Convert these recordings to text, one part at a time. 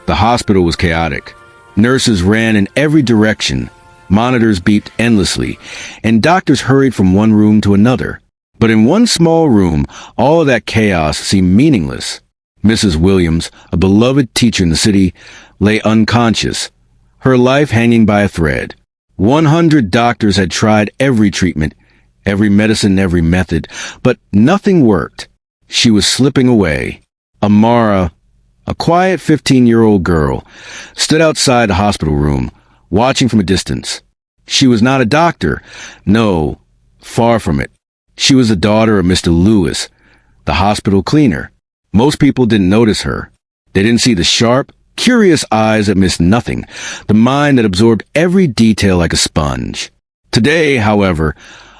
The hospital was chaotic. Nurses ran in every direction, monitors beeped endlessly, and doctors hurried from one room to another. But in one small room, all of that chaos seemed meaningless. Mrs. Williams, a beloved teacher in the city, lay unconscious, her life hanging by a thread. 100 doctors had tried every treatment, every medicine, every method, but nothing worked. She was slipping away. Amara, a quiet 15-year-old girl, stood outside the hospital room, watching from a distance. She was not a doctor. No, far from it. She was the daughter of Mr. Lewis, the hospital cleaner. Most people didn't notice her. They didn't see the sharp, curious eyes that missed nothing, the mind that absorbed every detail like a sponge. Today, however,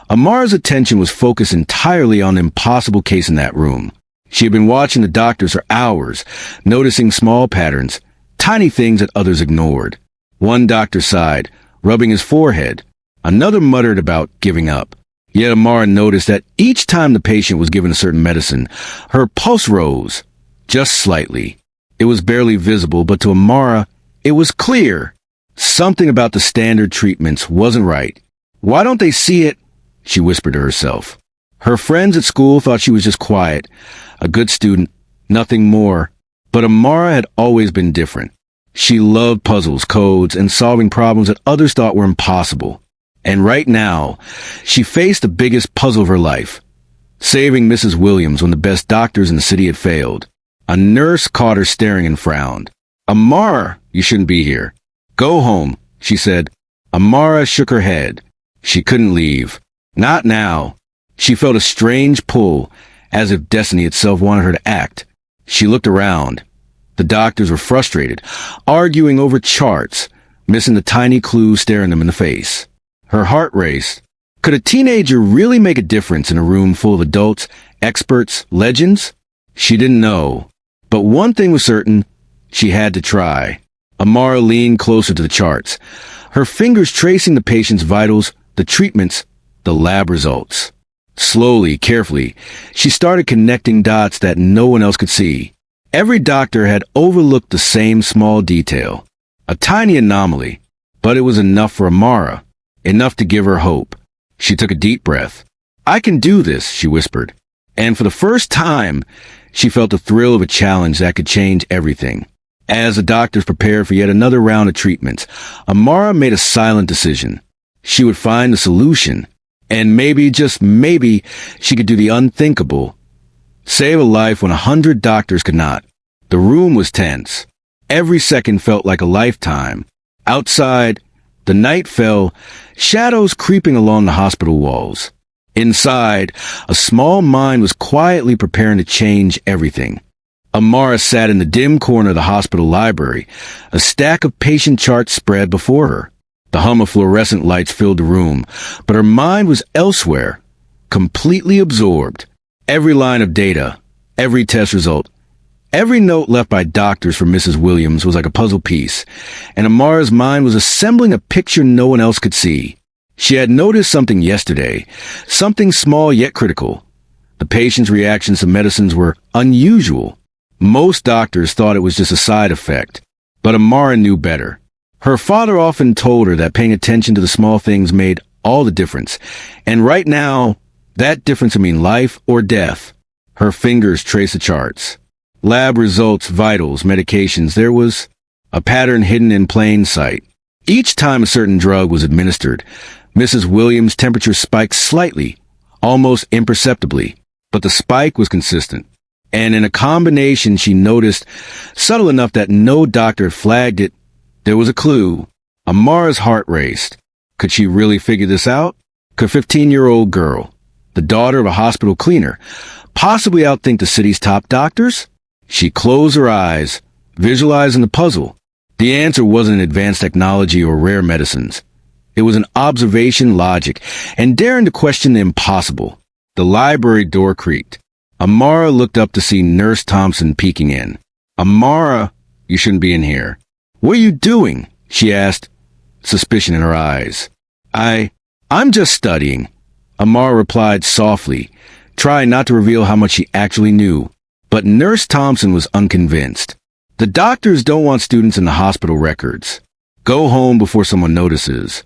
Amara's attention was focused entirely on the impossible case in that room. She had been watching the doctors for hours, noticing small patterns, tiny things that others ignored. One doctor sighed, rubbing his forehead. Another muttered about giving up. Yet Amara noticed that each time the patient was given a certain medicine, her pulse rose, just slightly. It was barely visible, but to Amara, it was clear. Something about the standard treatments wasn't right. Why don't they see it? She whispered to herself. Her friends at school thought she was just quiet, a good student, nothing more. But Amara had always been different. She loved puzzles, codes, and solving problems that others thought were impossible. And right now, she faced the biggest puzzle of her life, saving Mrs. Williams when the best doctors in the city had failed. A nurse caught her staring and frowned. Amara, you shouldn't be here. Go home, she said. Amara shook her head. She couldn't leave. Not now. She felt a strange pull, as if destiny itself wanted her to act. She looked around. The doctors were frustrated, arguing over charts, missing the tiny clues staring them in the face. Her heart raced. Could a teenager really make a difference in a room full of adults, experts, legends? She didn't know. But one thing was certain, she had to try. Amara leaned closer to the charts, her fingers tracing the patient's vitals, the treatments, the lab results. Slowly, carefully, she started connecting dots that no one else could see. Every doctor had overlooked the same small detail. A tiny anomaly, but it was enough for Amara. Enough to give her hope. She took a deep breath. I can do this, she whispered. And for the first time, she felt the thrill of a challenge that could change everything. As the doctors prepared for yet another round of treatments, Amara made a silent decision. She would find the solution. And maybe, just maybe, she could do the unthinkable. Save a life when 100 doctors could not. The room was tense. Every second felt like a lifetime. Outside, the night fell, shadows creeping along the hospital walls. Inside, a small mind was quietly preparing to change everything. Amara sat in the dim corner of the hospital library, a stack of patient charts spread before her. The hum of fluorescent lights filled the room, but her mind was elsewhere, completely absorbed. Every line of data, every test result, every note left by doctors for Mrs. Williams was like a puzzle piece, and Amara's mind was assembling a picture no one else could see. She had noticed something yesterday, something small yet critical. The patient's reactions to medicines were unusual. Most doctors thought it was just a side effect, but Amara knew better. Her father often told her that paying attention to the small things made all the difference, and right now, that difference would mean life or death. Her fingers traced the charts. Lab results, vitals, medications, there was a pattern hidden in plain sight. Each time a certain drug was administered, Mrs. Williams' temperature spiked slightly, almost imperceptibly, but the spike was consistent. And in a combination she noticed, subtle enough that no doctor had flagged it, there was a clue. Amara's heart raced. Could she really figure this out? Could a 15-year-old girl, the daughter of a hospital cleaner, possibly outthink the city's top doctors? She closed her eyes, visualizing the puzzle. The answer wasn't advanced technology or rare medicines. It was an observation, logic, and daring to question the impossible. The library door creaked. Amara looked up to see Nurse Thompson peeking in. Amara, you shouldn't be in here. What are you doing? She asked, suspicion in her eyes. I'm just studying. Amara replied softly, trying not to reveal how much she actually knew. But Nurse Thompson was unconvinced. The doctors don't want students in the hospital records. Go home before someone notices.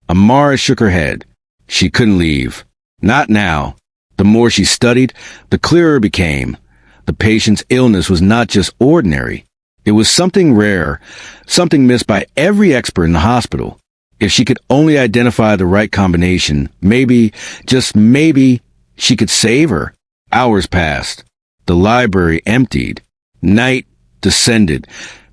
Amara shook her head. She couldn't leave. Not now. The more she studied, the clearer it became. The patient's illness was not just ordinary. It was something rare, something missed by every expert in the hospital. If she could only identify the right combination, maybe, just maybe, she could save her. Hours passed. The library emptied. Night descended,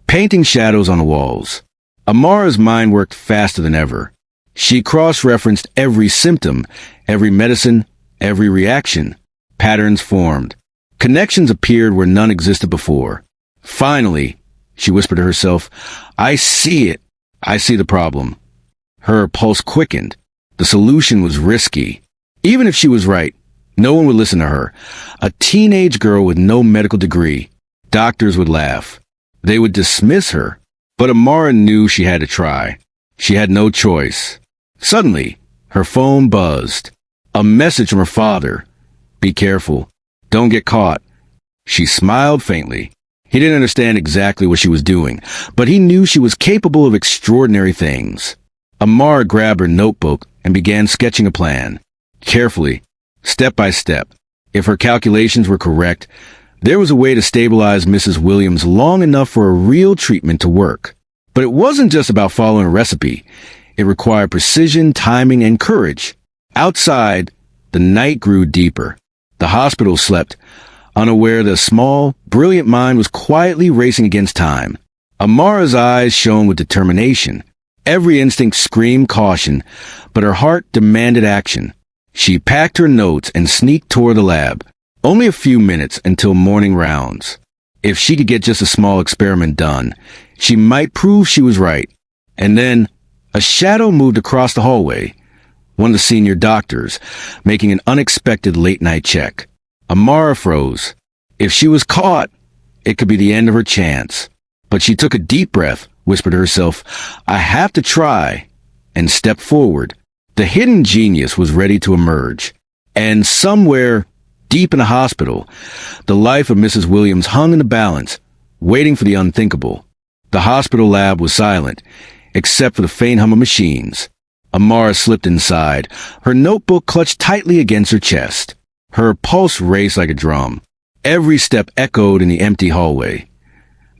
painting shadows on the walls. Amara's mind worked faster than ever. She cross-referenced every symptom, every medicine, every reaction. Patterns formed. Connections appeared where none existed before. Finally, she whispered to herself, I see it. I see the problem. Her pulse quickened. The solution was risky. Even if she was right, no one would listen to her. A teenage girl with no medical degree. Doctors would laugh. They would dismiss her. But Amara knew she had to try. She had no choice. Suddenly, her phone buzzed. A message from her father. Be careful. Don't get caught. She smiled faintly. He didn't understand exactly what she was doing, but he knew she was capable of extraordinary things. Amara grabbed her notebook and began sketching a plan. Carefully, step by step. If her calculations were correct, there was a way to stabilize Mrs. Williams long enough for a real treatment to work. But it wasn't just about following a recipe. It required precision, timing, and courage. Outside, the night grew deeper. The hospital slept, unaware that a small, brilliant mind was quietly racing against time. Amara's eyes shone with determination. Every instinct screamed caution, but her heart demanded action. She packed her notes and sneaked toward the lab. Only a few minutes until morning rounds. If she could get just a small experiment done, she might prove she was right. And then, a shadow moved across the hallway. One of the senior doctors, making an unexpected late-night check. Amara froze. If she was caught, it could be the end of her chance. But she took a deep breath, whispered to herself, I have to try, and stepped forward. The hidden genius was ready to emerge. And somewhere, deep in the hospital, the life of Mrs. Williams hung in the balance, waiting for the unthinkable. The hospital lab was silent, except for the faint hum of machines. Amara slipped inside, her notebook clutched tightly against her chest. Her pulse raced like a drum. Every step echoed in the empty hallway,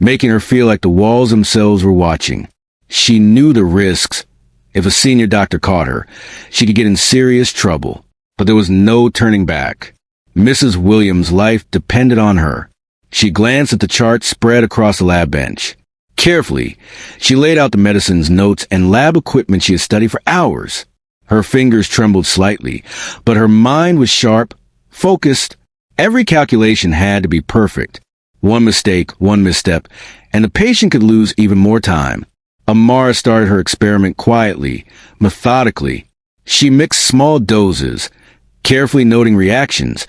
making her feel like the walls themselves were watching. She knew the risks. If a senior doctor caught her, she could get in serious trouble. But there was no turning back. Mrs. Williams' life depended on her. She glanced at the chart spread across the lab bench. Carefully, she laid out the medicines, notes, and lab equipment she had studied for hours. Her fingers trembled slightly, but her mind was sharp, focused. Every calculation had to be perfect. One mistake, one misstep, and the patient could lose even more time. Amara started her experiment quietly, methodically. She mixed small doses, carefully noting reactions,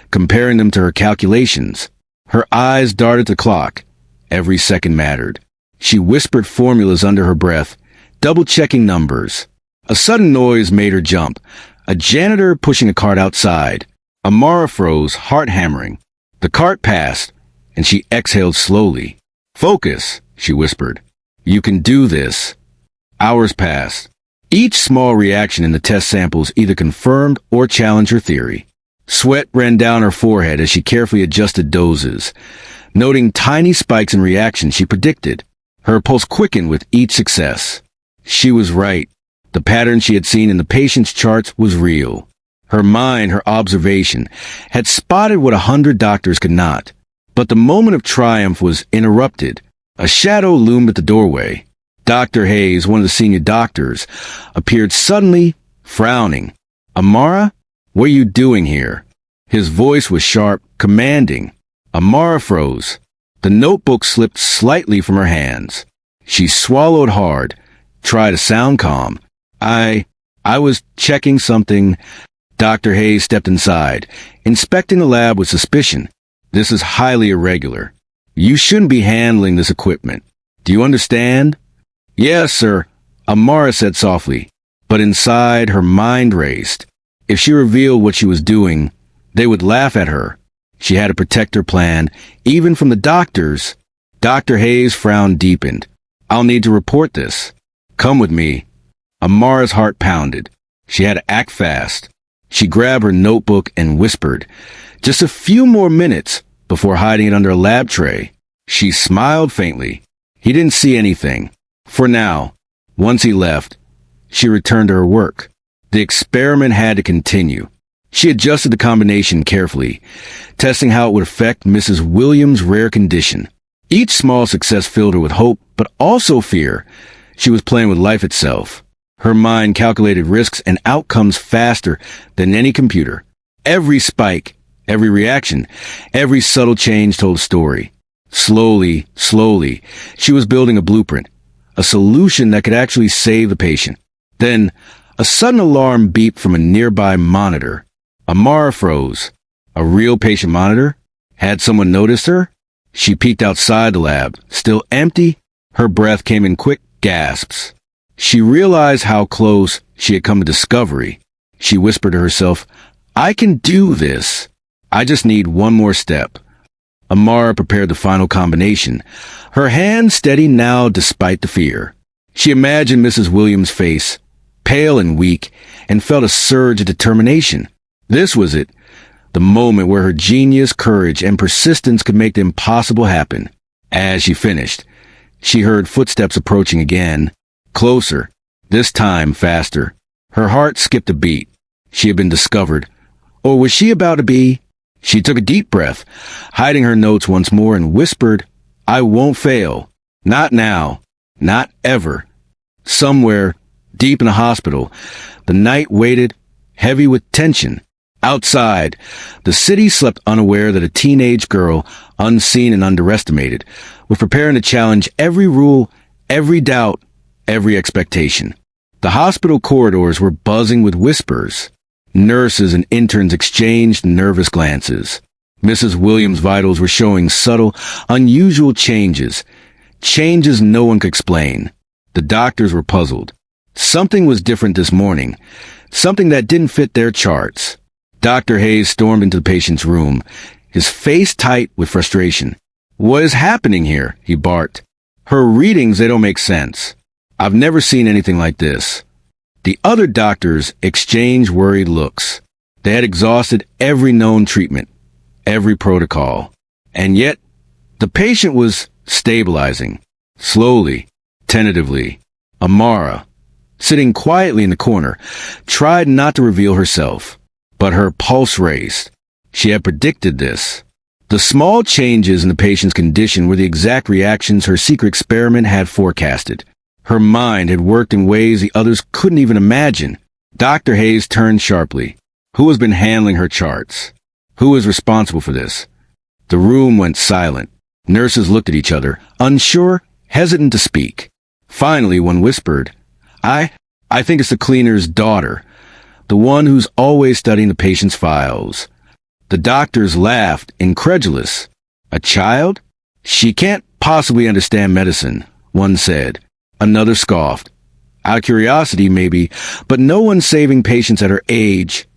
comparing them to her calculations. Her eyes darted the clock. Every second mattered. She whispered formulas under her breath, double-checking numbers. A sudden noise made her jump. A janitor pushing a cart outside. Amara froze, heart hammering. The cart passed, and she exhaled slowly. Focus, she whispered. You can do this. Hours passed. Each small reaction in the test samples either confirmed or challenged her theory. Sweat ran down her forehead as she carefully adjusted doses, noting tiny spikes in reaction she predicted. Her pulse quickened with each success. She was right. The pattern she had seen in the patient's charts was real. Her mind, her observation, had spotted what 100 doctors could not. But the moment of triumph was interrupted. A shadow loomed at the doorway. Dr. Hayes, one of the senior doctors, appeared suddenly, frowning. Amara, what are you doing here? His voice was sharp, commanding. Amara froze. The notebook slipped slightly from her hands. She swallowed hard, tried to sound calm. I was checking something. Dr. Hayes stepped inside, inspecting the lab with suspicion. This is highly irregular. You shouldn't be handling this equipment. Do you understand? Yes, sir, Amara said softly. But inside, her mind raced. If she revealed what she was doing, they would laugh at her. She had to protect her plan, even from the doctors. Dr. Hayes' frown deepened. I'll need to report this. Come with me. Amara's heart pounded. She had to act fast. She grabbed her notebook and whispered, just a few more minutes, before hiding it under a lab tray. She smiled faintly. He didn't see anything. For now. Once he left, she returned to her work. The experiment had to continue. She adjusted the combination carefully, testing how it would affect Mrs. Williams' rare condition. Each small success filled her with hope, but also fear. She was playing with life itself. Her mind calculated risks and outcomes faster than any computer. Every spike, every reaction, every subtle change told a story. Slowly, she was building a blueprint, a solution that could actually save the patient. Then, a sudden alarm beeped from a nearby monitor. Amara froze. A real patient monitor? Had someone noticed her? She peeked outside the lab, still empty. Her breath came in quick gasps. She realized how close she had come to discovery. She whispered to herself, I can do this. I just need one more step. Amara prepared the final combination, her hand steady now despite the fear. She imagined Mrs. Williams' face, pale and weak, and felt a surge of determination. This was it, the moment where her genius, courage, and persistence could make the impossible happen. As she finished, she heard footsteps approaching again, closer, this time faster. Her heart skipped a beat. She had been discovered. Or was she about to be? She took a deep breath, hiding her notes once more, and whispered, I won't fail. Not now. Not ever. Somewhere, deep in a hospital, the night waited, heavy with tension. Outside, the city slept unaware that a teenage girl, unseen and underestimated, was preparing to challenge every rule, every doubt, every expectation. The hospital corridors were buzzing with whispers. Nurses and interns exchanged nervous glances. Mrs. Williams' vitals were showing subtle, unusual changes. Changes no one could explain. The doctors were puzzled. Something was different this morning. Something that didn't fit their charts. Dr. Hayes stormed into the patient's room, his face tight with frustration. What is happening here? He barked. Her readings, they don't make sense. I've never seen anything like this. The other doctors exchanged worried looks. They had exhausted every known treatment, every protocol. And yet, the patient was stabilizing. Slowly, tentatively. Amara, sitting quietly in the corner, tried not to reveal herself. But her pulse raced. She had predicted this. The small changes in the patient's condition were the exact reactions her secret experiment had forecasted. Her mind had worked in ways the others couldn't even imagine. Dr. Hayes turned sharply. Who has been handling her charts? Who is responsible for this? The room went silent. Nurses looked at each other, unsure, hesitant to speak. Finally, one whispered, I think it's the cleaner's daughter, the one who's always studying the patient's files. The doctors laughed, incredulous. A child? She can't possibly understand medicine, one said. Another scoffed. Out of curiosity, maybe, but no one's saving patients at her age.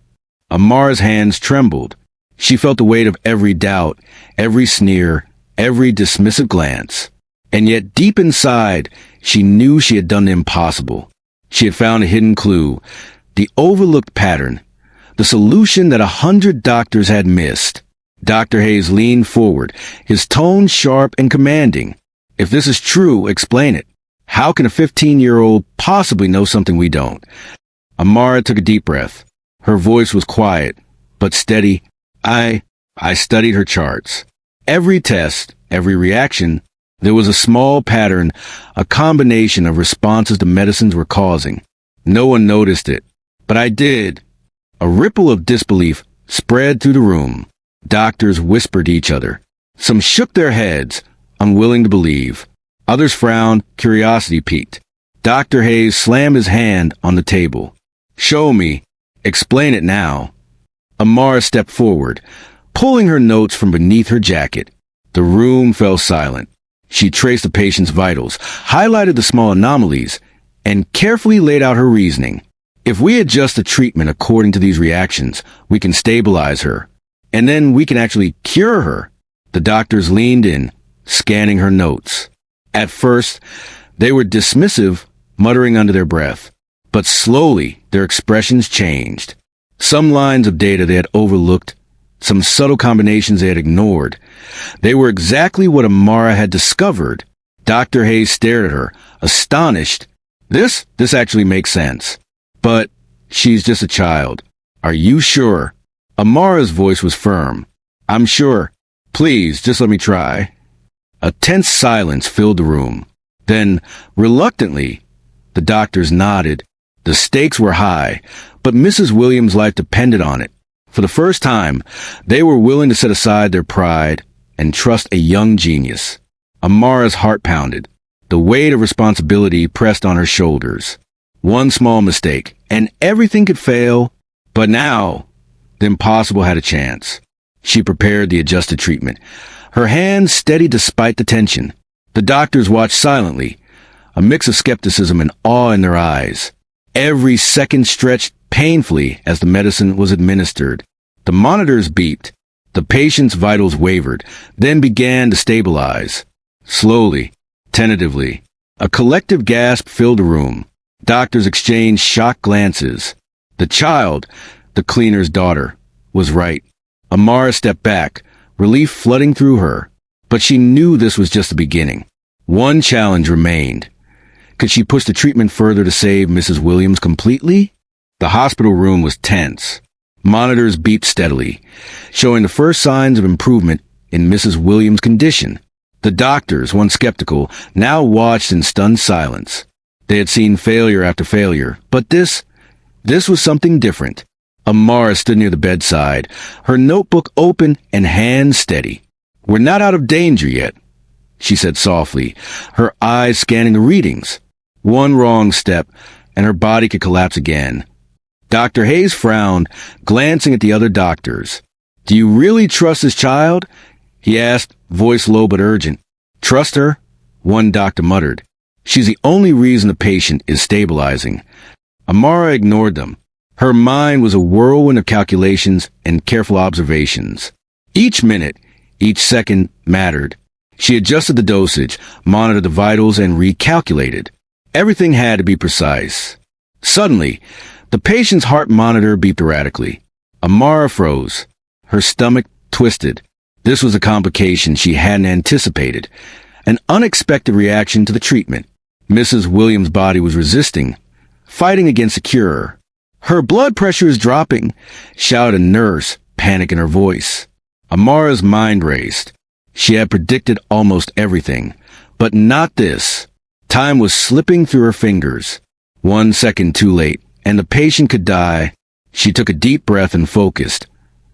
Amara's hands trembled. She felt the weight of every doubt, every sneer, every dismissive glance. And yet, deep inside, she knew she had done the impossible. She had found a hidden clue, the overlooked pattern, the solution that 100 doctors had missed. Dr. Hayes leaned forward, his tone sharp and commanding. If this is true, explain it. How can a 15-year-old possibly know something we don't? Amara took a deep breath. Her voice was quiet, but steady. I studied her charts. Every test, every reaction, there was a small pattern, a combination of responses the medicines were causing. No one noticed it, but I did. A ripple of disbelief spread through the room. Doctors whispered to each other. Some shook their heads, unwilling to believe. Others frowned, curiosity piqued. Dr. Hayes slammed his hand on the table. Show me. Explain it now. Amara stepped forward, pulling her notes from beneath her jacket. The room fell silent. She traced the patient's vitals, highlighted the small anomalies, and carefully laid out her reasoning. If we adjust the treatment according to these reactions, we can stabilize her. And then we can actually cure her. The doctors leaned in, scanning her notes. At first, they were dismissive, muttering under their breath. But slowly, their expressions changed. Some lines of data they had overlooked, some subtle combinations they had ignored. They were exactly what Amara had discovered. Dr. Hayes stared at her, astonished. This actually makes sense. But she's just a child. Are you sure? Amara's voice was firm. I'm sure. Please, just let me try. A tense silence filled the room. Then, reluctantly, the doctors nodded. The stakes were high, but Mrs. Williams' life depended on it. For the first time, they were willing to set aside their pride and trust a young genius. Amara's heart pounded. The weight of responsibility pressed on her shoulders. One small mistake, and everything could fail. But now, the impossible had a chance. She prepared the adjusted treatment. Her hands steady despite the tension. The doctors watched silently, a mix of skepticism and awe in their eyes. Every second stretched painfully as the medicine was administered. The monitors beeped. The patient's vitals wavered, then began to stabilize. Slowly, tentatively, a collective gasp filled the room. Doctors exchanged shocked glances. The child, the cleaner's daughter, was right. Amara stepped back, relief flooding through her. But she knew this was just the beginning. One challenge remained. Could she push the treatment further to save Mrs. Williams completely? The hospital room was tense. Monitors beeped steadily, showing the first signs of improvement in Mrs. Williams' condition. The doctors, once skeptical, now watched in stunned silence. They had seen failure after failure, but this was something different. Amara stood near the bedside, her notebook open and hands steady. We're not out of danger yet, she said softly, her eyes scanning the readings. One wrong step, and her body could collapse again. Dr. Hayes frowned, glancing at the other doctors. Do you really trust this child? He asked, voice low but urgent. Trust her? One doctor muttered. She's the only reason the patient is stabilizing. Amara ignored them. Her mind was a whirlwind of calculations and careful observations. Each minute, each second mattered. She adjusted the dosage, monitored the vitals, and recalculated. Everything had to be precise. Suddenly, the patient's heart monitor beeped erratically. Amara froze. Her stomach twisted. This was a complication she hadn't anticipated. An unexpected reaction to the treatment. Mrs. Williams' body was resisting, fighting against a cure. Her blood pressure is dropping, shouted a nurse, panic in her voice. Amara's mind raced. She had predicted almost everything, but not this. Time was slipping through her fingers. 1 second too late, and the patient could die. She took a deep breath and focused,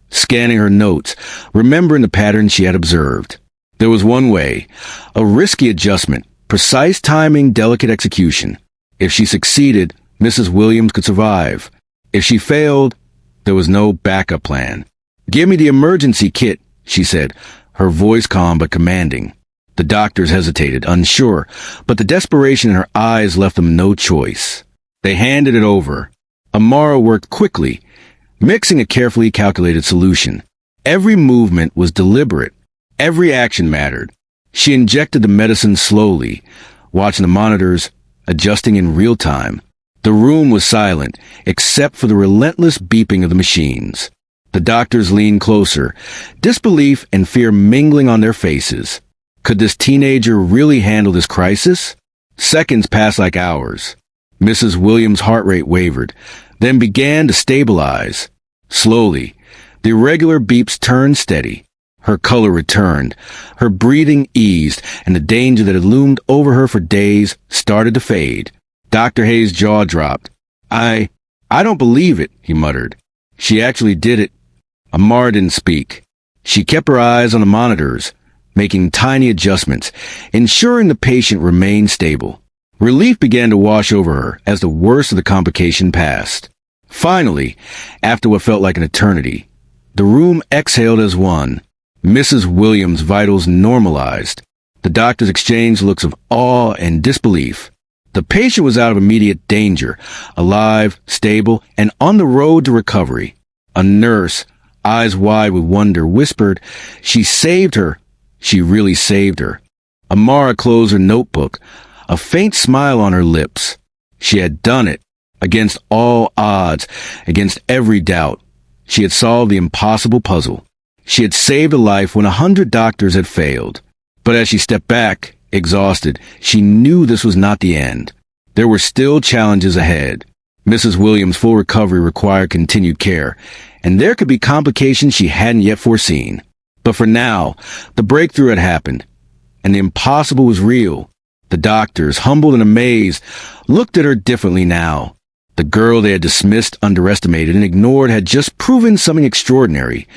scanning her notes, remembering the pattern she had observed. There was one way, a risky adjustment, precise timing, delicate execution. If she succeeded, Mrs. Williams could survive. If she failed, there was no backup plan. Give me the emergency kit, she said, her voice calm but commanding. The doctors hesitated, unsure, but the desperation in her eyes left them no choice. They handed it over. Amara worked quickly, mixing a carefully calculated solution. Every movement was deliberate. Every action mattered. She injected the medicine slowly, watching the monitors, adjusting in real time. The room was silent, except for the relentless beeping of the machines. The doctors leaned closer, disbelief and fear mingling on their faces. Could this teenager really handle this crisis? Seconds passed like hours. Mrs. Williams' heart rate wavered, then began to stabilize. Slowly, the irregular beeps turned steady. Her color returned, her breathing eased, and the danger that had loomed over her for days started to fade. Dr. Hayes' jaw dropped. I don't believe it, he muttered. She actually did it. Amara didn't speak. She kept her eyes on the monitors, making tiny adjustments, ensuring the patient remained stable. Relief began to wash over her as the worst of the complication passed. Finally, after what felt like an eternity, the room exhaled as one. Mrs. Williams' vitals normalized. The doctors exchanged looks of awe and disbelief. The patient was out of immediate danger, alive, stable, and on the road to recovery. A nurse, eyes wide with wonder, whispered, "She saved her." She really saved her. Amara closed her notebook, a faint smile on her lips. She had done it, against all odds, against every doubt. She had solved the impossible puzzle. She had saved a life when 100 doctors had failed. But as she stepped back, exhausted, she knew this was not the end. There were still challenges ahead. Mrs. Williams' full recovery required continued care, and there could be complications she hadn't yet foreseen. But for now, the breakthrough had happened, and the impossible was real. The doctors, humbled and amazed, looked at her differently now. The girl they had dismissed, underestimated, and ignored had just proven something extraordinary.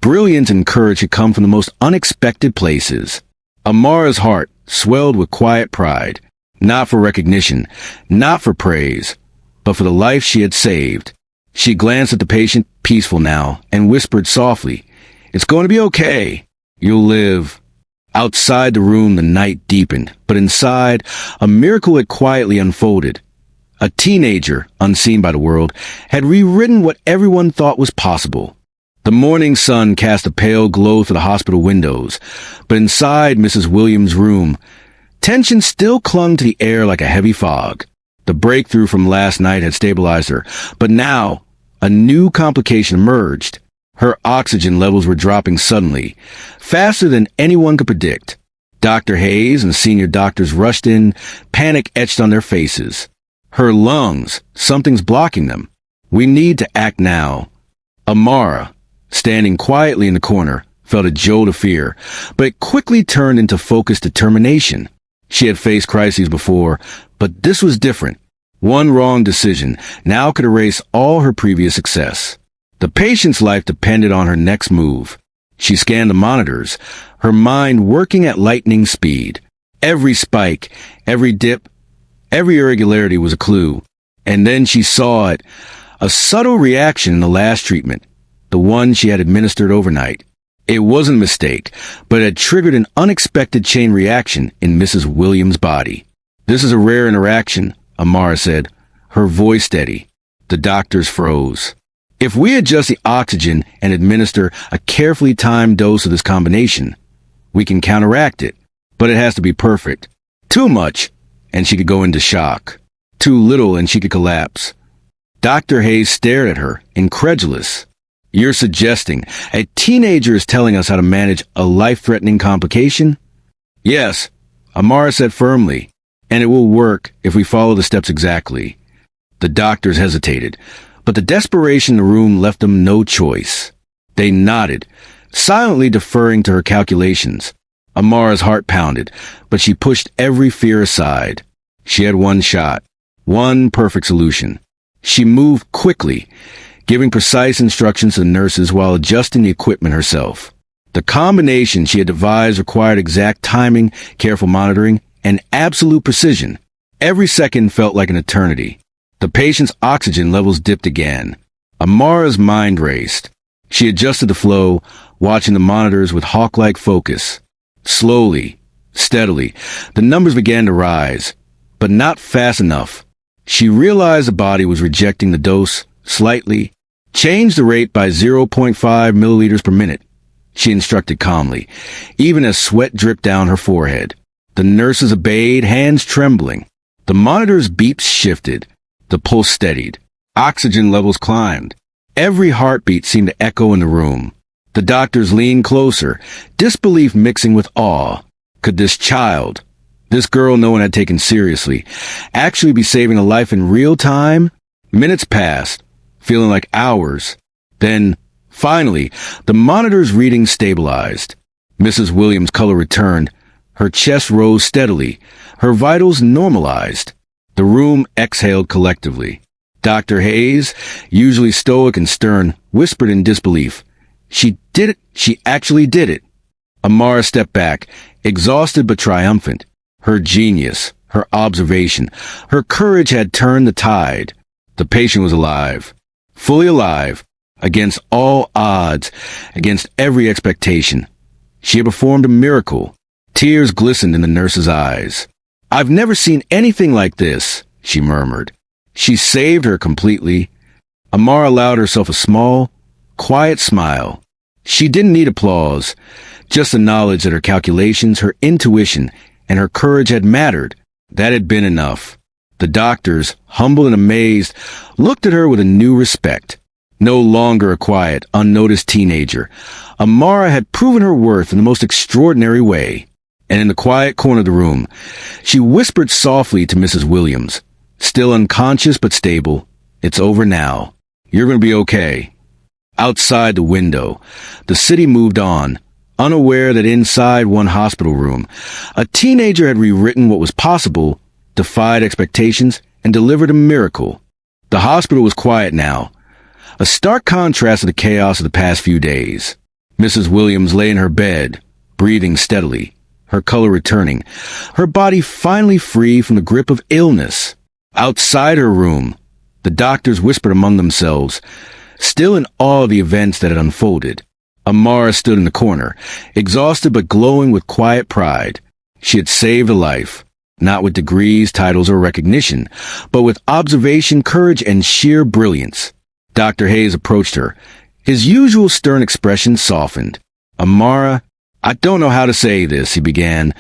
Brilliance and courage had come from the most unexpected places. Amara's heart swelled with quiet pride, not for recognition, not for praise, but for the life she had saved. She glanced at the patient, peaceful now, and whispered softly, "It's going to be okay. You'll live." Outside the room, the night deepened, but inside, a miracle had quietly unfolded. A teenager, unseen by the world, had rewritten what everyone thought was possible. The morning sun cast a pale glow through the hospital windows, but inside Mrs. Williams' room, tension still clung to the air like a heavy fog. The breakthrough from last night had stabilized her, but now a new complication emerged. Her oxygen levels were dropping suddenly, faster than anyone could predict. Dr. Hayes and senior doctors rushed in, panic etched on their faces. Her lungs, something's blocking them. We need to act now. Amara, standing quietly in the corner, felt a jolt of fear, but it quickly turned into focused determination. She had faced crises before, but this was different. One wrong decision now could erase all her previous success. The patient's life depended on her next move. She scanned the monitors, her mind working at lightning speed. Every spike, every dip, every irregularity was a clue. And then she saw it, a subtle reaction in the last treatment, the one she had administered overnight. It wasn't a mistake, but it had triggered an unexpected chain reaction in Mrs. Williams' body. "This is a rare interaction," Amara said, her voice steady. The doctors froze. "If we adjust the oxygen and administer a carefully timed dose of this combination, we can counteract it, but it has to be perfect. Too much, and she could go into shock. Too little, and she could collapse." Dr. Hayes stared at her, incredulous. "You're suggesting a teenager is telling us how to manage a life-threatening complication?" "Yes," Amara said firmly, "and it will work if we follow the steps exactly." The doctors hesitated, but the desperation in the room left them no choice. They nodded, silently deferring to her calculations. Amara's heart pounded, but she pushed every fear aside. She had one shot, one perfect solution. She moved quickly, giving precise instructions to the nurses while adjusting the equipment herself. The combination she had devised required exact timing, careful monitoring, and absolute precision. Every second felt like an eternity. The patient's oxygen levels dipped again. Amara's mind raced. She adjusted the flow, watching the monitors with hawk-like focus. Slowly, steadily, the numbers began to rise, but not fast enough. She realized the body was rejecting the dose slightly. "Change the rate by 0.5 milliliters per minute," she instructed calmly, even as sweat dripped down her forehead. The nurses obeyed, hands trembling. The monitor's beeps shifted. The pulse steadied. Oxygen levels climbed. Every heartbeat seemed to echo in the room. The doctors leaned closer, disbelief mixing with awe. Could this child, this girl no one had taken seriously, actually be saving a life in real time? Minutes passed, feeling like hours. Then, finally, the monitor's reading stabilized. Mrs. Williams' color returned. Her chest rose steadily. Her vitals normalized. The room exhaled collectively. Dr. Hayes, usually stoic and stern, whispered in disbelief. "She did it. She actually did it." Amara stepped back, exhausted but triumphant. Her genius, her observation, her courage had turned the tide. The patient was alive, fully alive, against all odds, against every expectation. She had performed a miracle. Tears glistened in the nurse's eyes. "I've never seen anything like this," she murmured. She saved her completely. Amara allowed herself a small, quiet smile. She didn't need applause, Just the knowledge that her calculations, her intuition, and her courage had mattered, that had been enough. The doctors, humble and amazed, looked at her with a new respect. No longer a quiet, unnoticed teenager, Amara had proven her worth in the most extraordinary way. And in the quiet corner of the room, she whispered softly to Mrs. Williams, still unconscious but stable, "It's over now. You're going to be okay." Outside the window, the city moved on, unaware that inside one hospital room, a teenager had rewritten what was possible, defied expectations, and delivered a miracle. The hospital was quiet now, a stark contrast to the chaos of the past few days. Mrs. Williams lay in her bed, breathing steadily, her color returning, her body finally free from the grip of illness. Outside her room, the doctors whispered among themselves, still in awe of the events that had unfolded. Amara stood in the corner, exhausted but glowing with quiet pride. She had saved a life, not with degrees, titles, or recognition, but with observation, courage, and sheer brilliance. Dr. Hayes approached her. His usual stern expression softened. "Amara, I don't know how to say this," he began,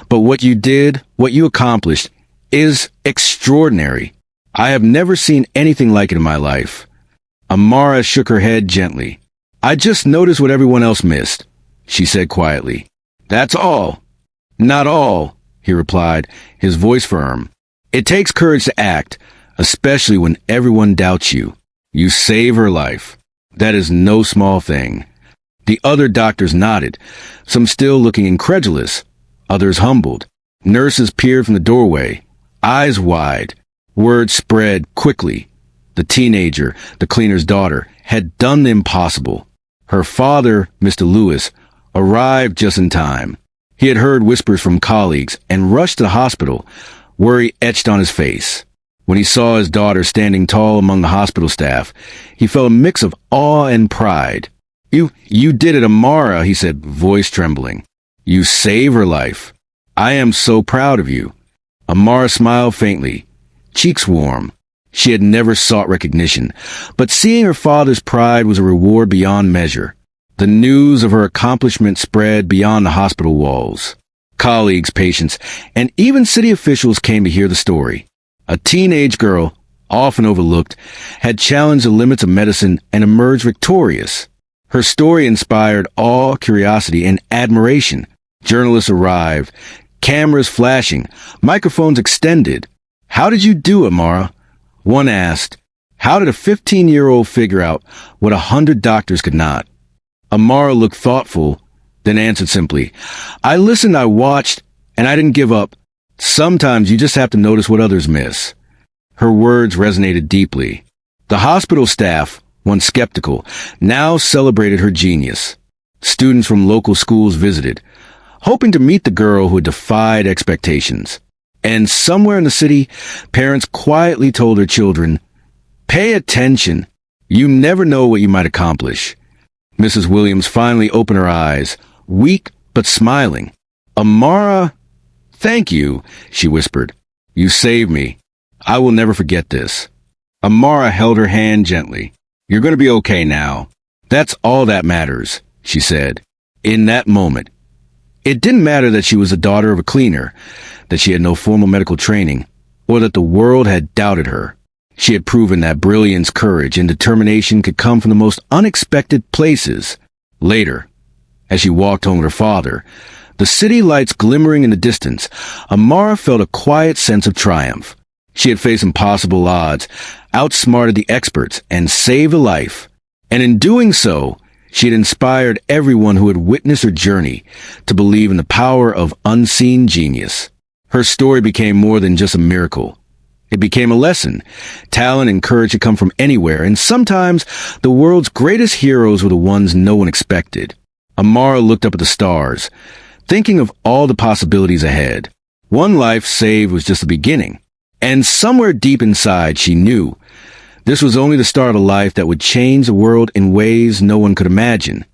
"but what you did, what you accomplished, is extraordinary. I have never seen anything like it in my life." Amara shook her head gently. "I just noticed what everyone else missed," she said quietly. "That's all." "Not all," he replied, his voice firm. "It takes courage to act, especially when everyone doubts you. You save her life. That is no small thing." The other doctors nodded, some still looking incredulous, others humbled. Nurses peered from the doorway, eyes wide. Word spread quickly. The teenager, the cleaner's daughter, had done the impossible. Her father, Mr. Lewis, arrived just in time. He had heard whispers from colleagues and rushed to the hospital, worry etched on his face. When he saw his daughter standing tall among the hospital staff, he felt a mix of awe and pride. You did it, Amara," he said, voice trembling. "You saved her life. I am so proud of you." Amara smiled faintly, cheeks warm. She had never sought recognition, but seeing her father's pride was a reward beyond measure. The news of her accomplishment spread beyond the hospital walls. Colleagues, patients, and even city officials came to hear the story. A teenage girl, often overlooked, had challenged the limits of medicine and emerged victorious. Her story inspired awe, curiosity, and admiration. Journalists arrived, cameras flashing, microphones extended. "How did you do it, Mara?" One asked. "How did a 15-year-old figure out what 100 doctors could not?" Amara looked thoughtful, then answered simply, "I listened, I watched, and I didn't give up. Sometimes you just have to notice what others miss." Her words resonated deeply. The hospital staff, once skeptical, now celebrated her genius. Students from local schools visited, hoping to meet the girl who had defied expectations. And somewhere in the city, parents quietly told their children, "Pay attention. You never know what you might accomplish." Mrs. Williams finally opened her eyes, weak but smiling. "Amara, thank you," she whispered. "You saved me. I will never forget this." Amara held her hand gently. "You're going to be okay now. That's all that matters," she said. In that moment, it didn't matter that she was the daughter of a cleaner, that she had no formal medical training, or that the world had doubted her. She had proven that brilliance, courage, and determination could come from the most unexpected places. Later, as she walked home with her father, the city lights glimmering in the distance, Amara felt a quiet sense of triumph. She had faced impossible odds, outsmarted the experts, and saved a life. And in doing so, she had inspired everyone who had witnessed her journey to believe in the power of unseen genius. Her story became more than just a miracle. It became a lesson. Talent and courage could come from anywhere, and sometimes the world's greatest heroes were the ones no one expected. Amara looked up at the stars, thinking of all the possibilities ahead. One life saved was just the beginning. And somewhere deep inside, she knew this was only the start of a life that would change the world in ways no one could imagine.